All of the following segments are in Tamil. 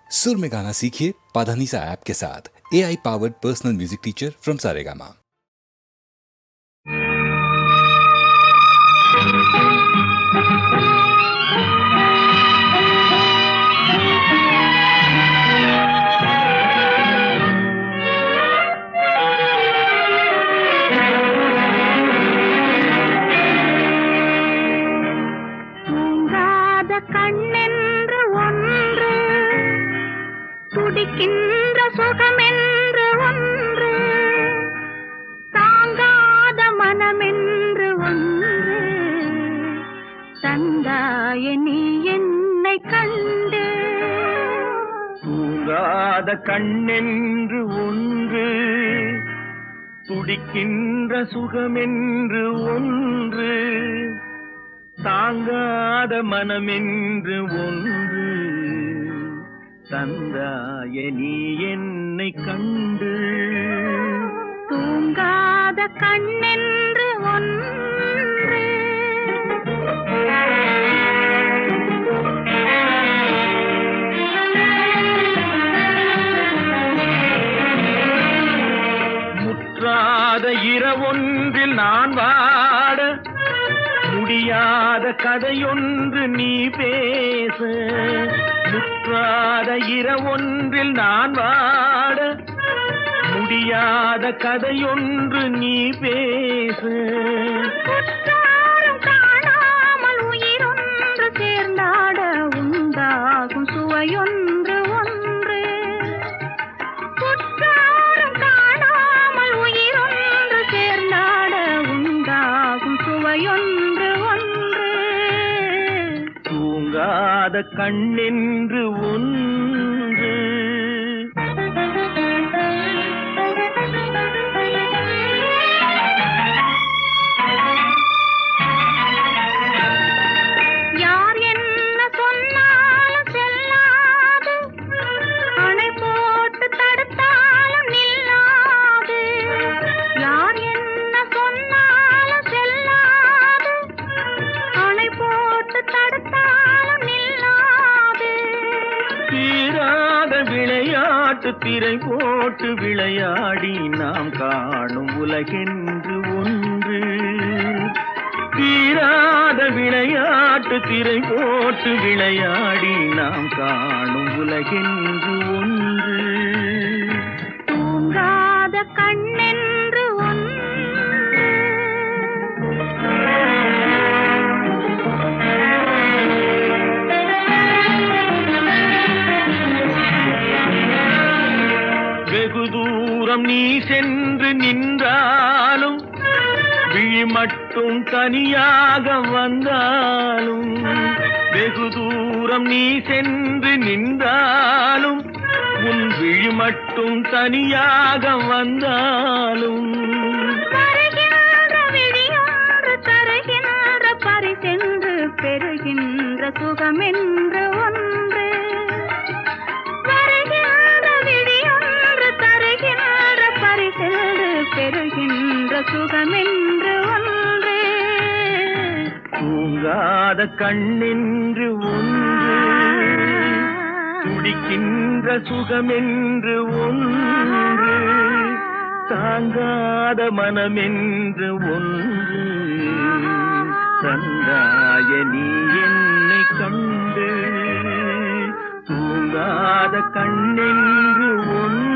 सुर में गाना सीखिए पाधानीसा ऐप के साथ। AI powered personal music teacher from Saregama. துடிக்கின்ற சுகமென்று ஒன்று, தாங்காத மனமென்று ஒன்று, தந்தாய நீ என்னை கண்டு. தூங்காத கண்ணென்று ஒன்று, துடிக்கின்ற சுகமென்று ஒன்று, தாங்காத மனமென்று ஒன்று, தந்தாய நீ என்னை கண்டு. தூங்காத கண்ணென்று ஒன்று. முற்றாத இரவொன்றில் நான் வாட, முடியாத கதையொன்று நீ பேச. முற்றாத இரவொன்றில் நான் வாட, முடியாத கதையொன்று நீ பேச. குற்றாலம் காணாமல் உயிரொன்று சேர்ந்தாட, உண்டாகும் சுவையொன்று ஒன்று. குற்றாலம் காணாமல் உயிரொன்று சேர்ந்தாட, உண்டாகும் சுவையொன்று ஒன்று. தூங்காத கண்ணென்று ஒன்று. யார் என்ன சொன்னாலும் செல்லாது, அணை போட்டு தடுத்தாலும் நில்லாது. யார் என்ன சொன்னாலும் செல்லாது, அணை போட்டு தடுத்தாலும் நில்லாது. தீராத விளையாட்டு திரை போட்டு விளையாடி நாம் காணும் உலகென்று ஒன்று. தீராத விளையாட்டு திரை போட்டு விளையாடி நாம் காணும் உலகென்று ஒன்று. தூங்காத கண்ணென்று ஒன்று. வெகு தூரம் நீ சென்று நின்றாலும், விழி மட்டும் தனியாக வந்தாலும். வெகு தூரம் நீ சென்று நின்றாலும், உன் விழி மட்டும் தனியாக வந்தாலும். வருகின்ற விழியொன்று தருகின்ற பரிசென்று பெறுகின்ற சுகமென்று ஒன்று. வருகின்ற விழியொன்று தருகின்ற பரிசென்று பெறுகின்ற சுகமென்று ஒன்று. தூங்காத கண்ணென்று ஒன்று, துடிக்கின்ற சுகமென்று ஒன்று, தாங்காத மனமென்று ஒன்று, தந்தாய நீ என்னை கண்டு. தூங்காத கண்ணென்று ஒன்று.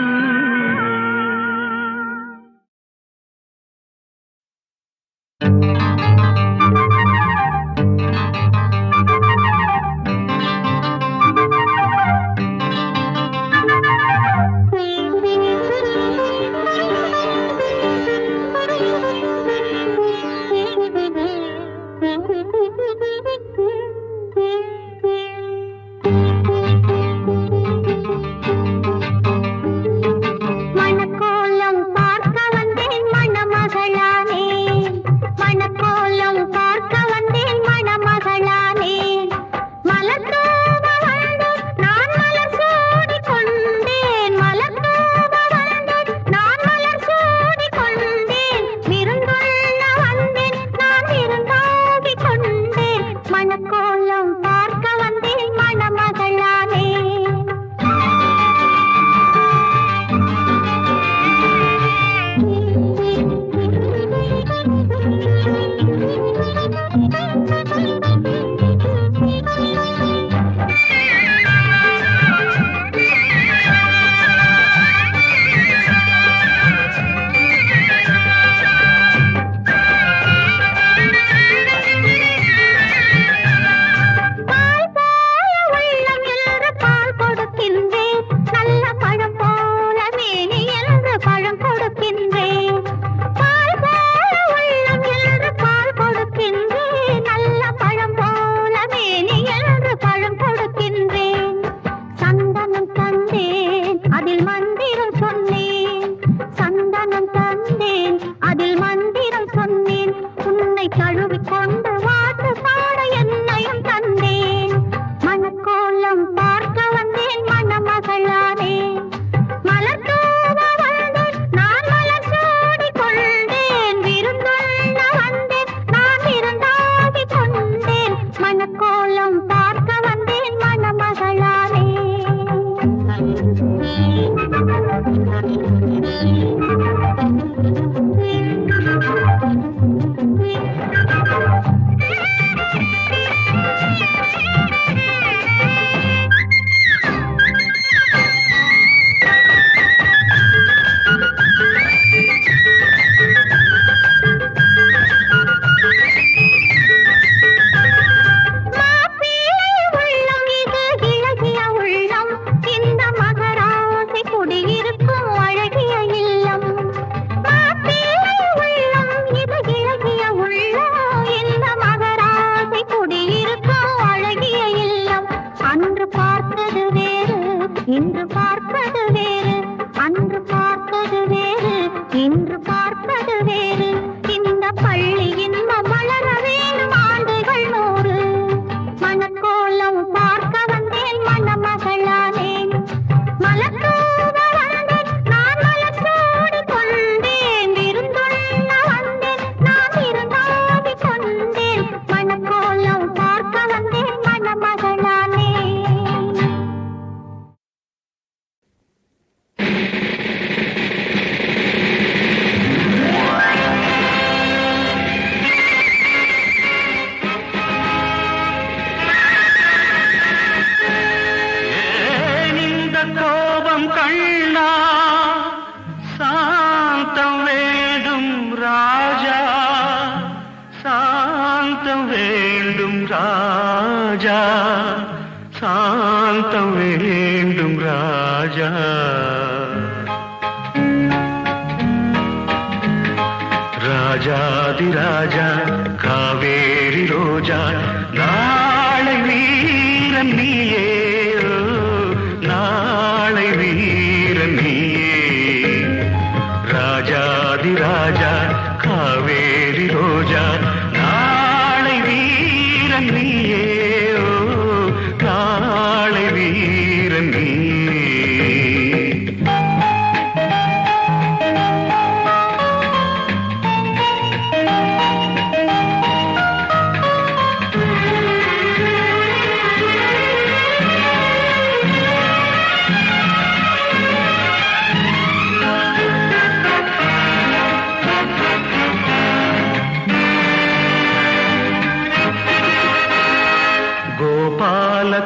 இன்று பார்ப்பது வேறு, அன்று பார்த்தது வேறு, இன்று பார்ப்பது வேறு. இந்த பள்ளி இன்பம் வளர வேணும் ஆண்டுகள் 100. மணக்கோலம் பார்க்க வந்தேன், மணமகளானேன். மலர்தூவ வந்தேன், நான் மலர்ச்சோடி கொண்டேன். விருந்துண்ண வந்தேன், நான் விருந்தாடி கொண்டேன். மணக்கோலம் பார்க்க வந்தேன், மணமகளானேன். கோபம் கண்ணா சாந்தம் வேண்டும் ராஜா, சாந்தம் வேண்டும் ராஜா, சாந்தம் வேண்டும் ராஜா. ராஜாதி ராஜா காவேரி ரோஜா, நாளை வீரன் நீயே, நாளை வீரன் நீயே. ராஜாதி ராஜா காவேரி ரோஜா, நாளை வீரன் நீயே, நாளை வீரன் நீயே.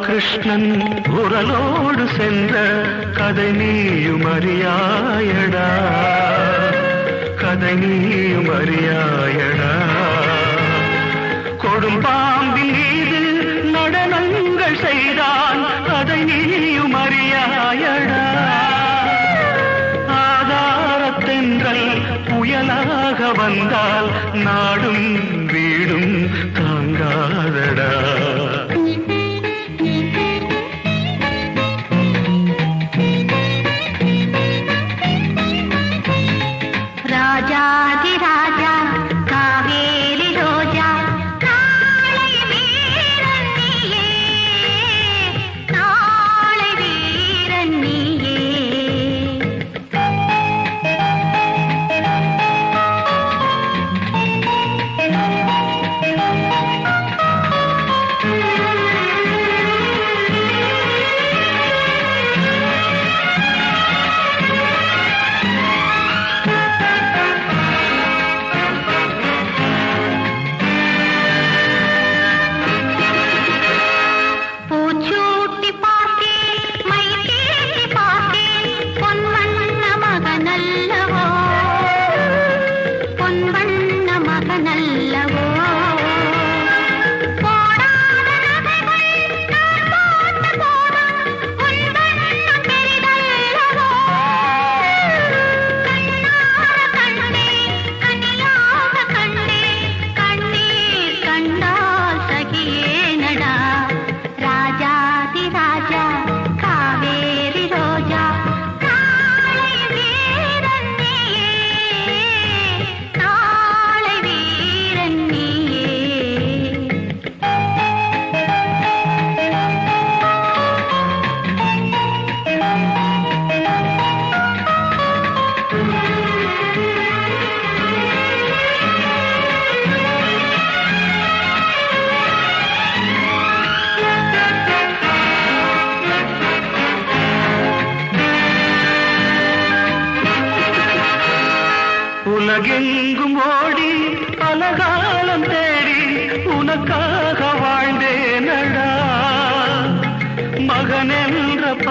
கிருஷ்ணன் குரலோடு சென்ற கதை நீயும் அறியாயடா, கதை நீயும் அறியாயடா. கொடும்பாம்பின் மீது நடனங்கள் செய்தான், அதை நீயும் அறியாயடா. ஆதாரத்தென்றல் புயலாக வந்தால் நாடும் வீடும் தாங்காதடா. ராஜாதி ராஜா காவேரி ரோஜா, நாளை வீரன் நீயே, நாளை வீரன் நீயே.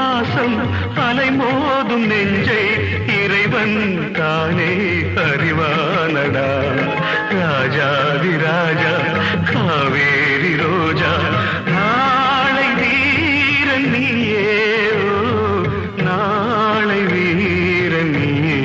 பாசம் அலைமோதும் நெஞ்சை இறைவன் தானே அறிவானடா. ராஜாதி ராஜா காவேரி ரோஜா நாளை வீரன் நீயே, ஓ, நாளை வீரன் நீயே.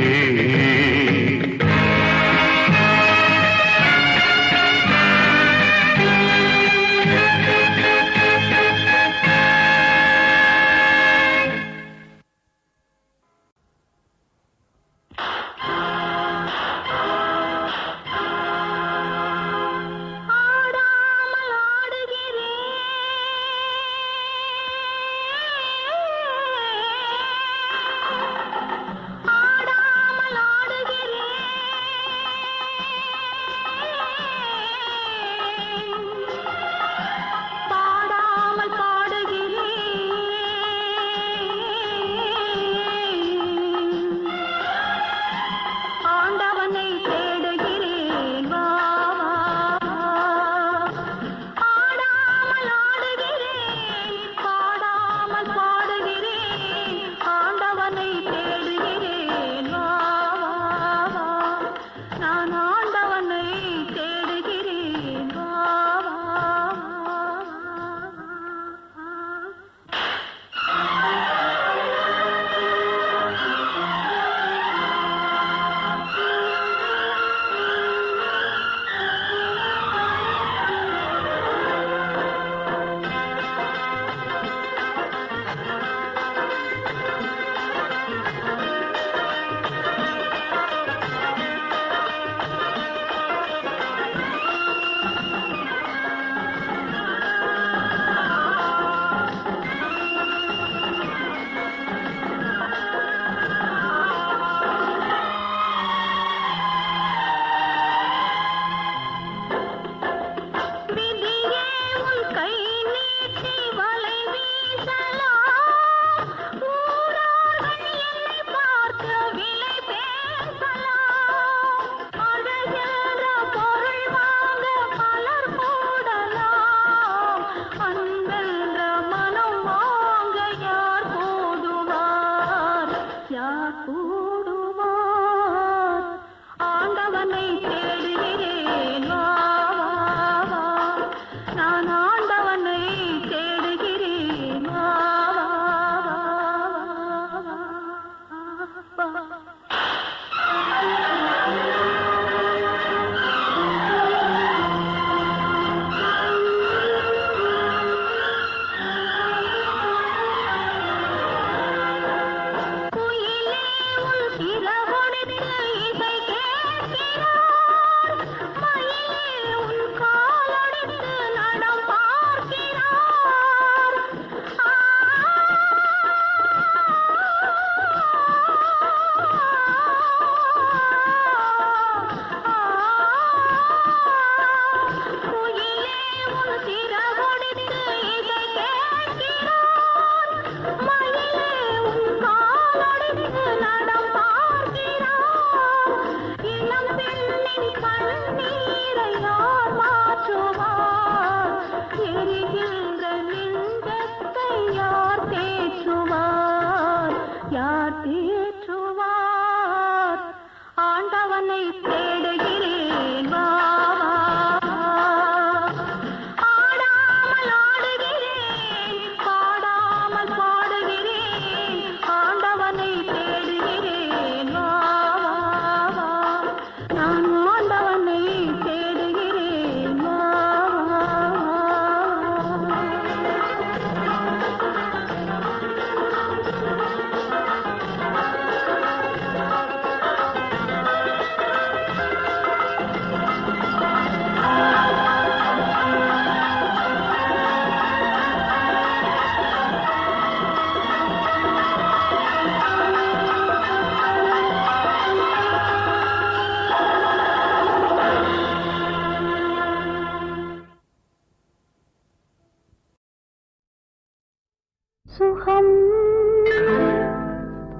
சுகம்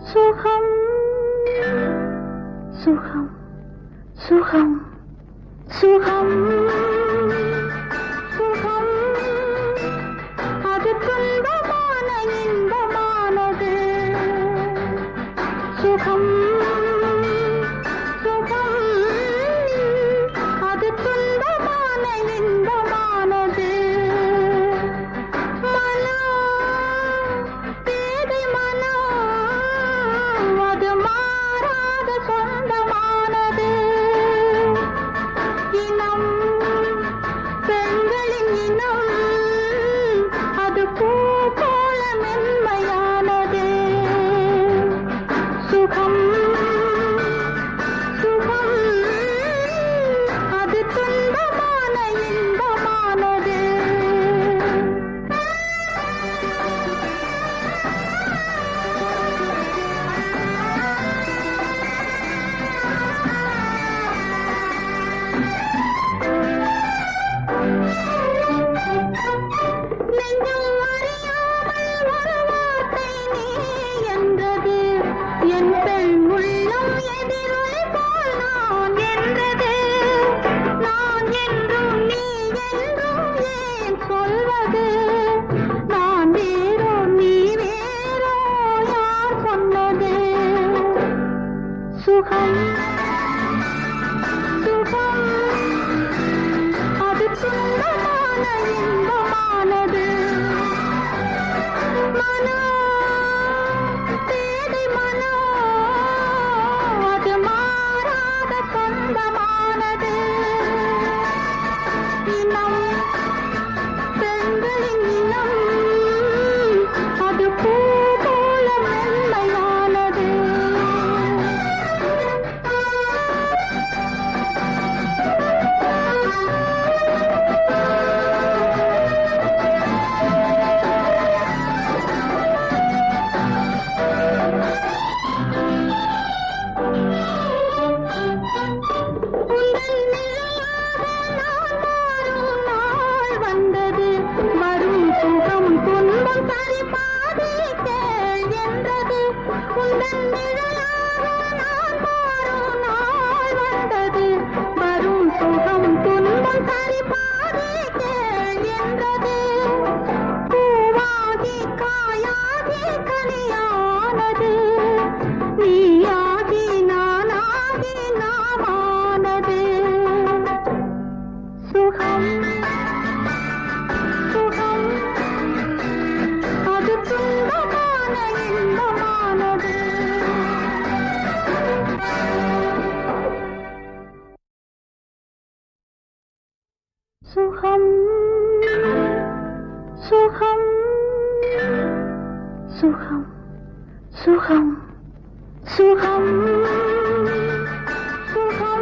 சுகம் சுகம் சுகம் சுகம் சுகம் அது துன்பமான இன்பமானது சுகம் சுகம் அது துன்பமான இன்பமானது மனம் பேதை மனம் அது மாறாத சொந்தமானது இனம் பெண்களின் இனம் அது பூ போல மென்மையானது சுகம் சுகம் அது துன்பமான இன்பமானது நெஞ்சம் அறியாமல் ஒரு வார்த்தை நீ என்றது என் பெண் உள்ளம் எதிரொலி போல் நான் என்றது நான் என்றும் நீ என்றும் ஏன் சொல்வது நான் வேறோ நீ வேறோ யார் சொன்னது சுகம் சுகம் அது துன்பமான இன்பமானது மனம் பேதை மனம் அது மாறாத சொந்தமானது இனம் பெண்களின் இனம் அது பூ போல மென்மையானது உந்தன் நிழலாக நான் மாறும் நாள் வந்தது வரும் சுகம் துன்பம் சரிபாதி கேள் என்றது உந்தன் நிழலாக நான் மாறும் நாள் வந்தது வரும் சுகம் துன்பம் சரிபாதி கேள் என்றது பூவாகி காயாகி கனியானது நீயாகி நானாகி நாமானது சுகம் சுகம் அது துன்பமான இன்பமானது சுகம் சுகம் சுகம் சுகம் சுகம் சுகம்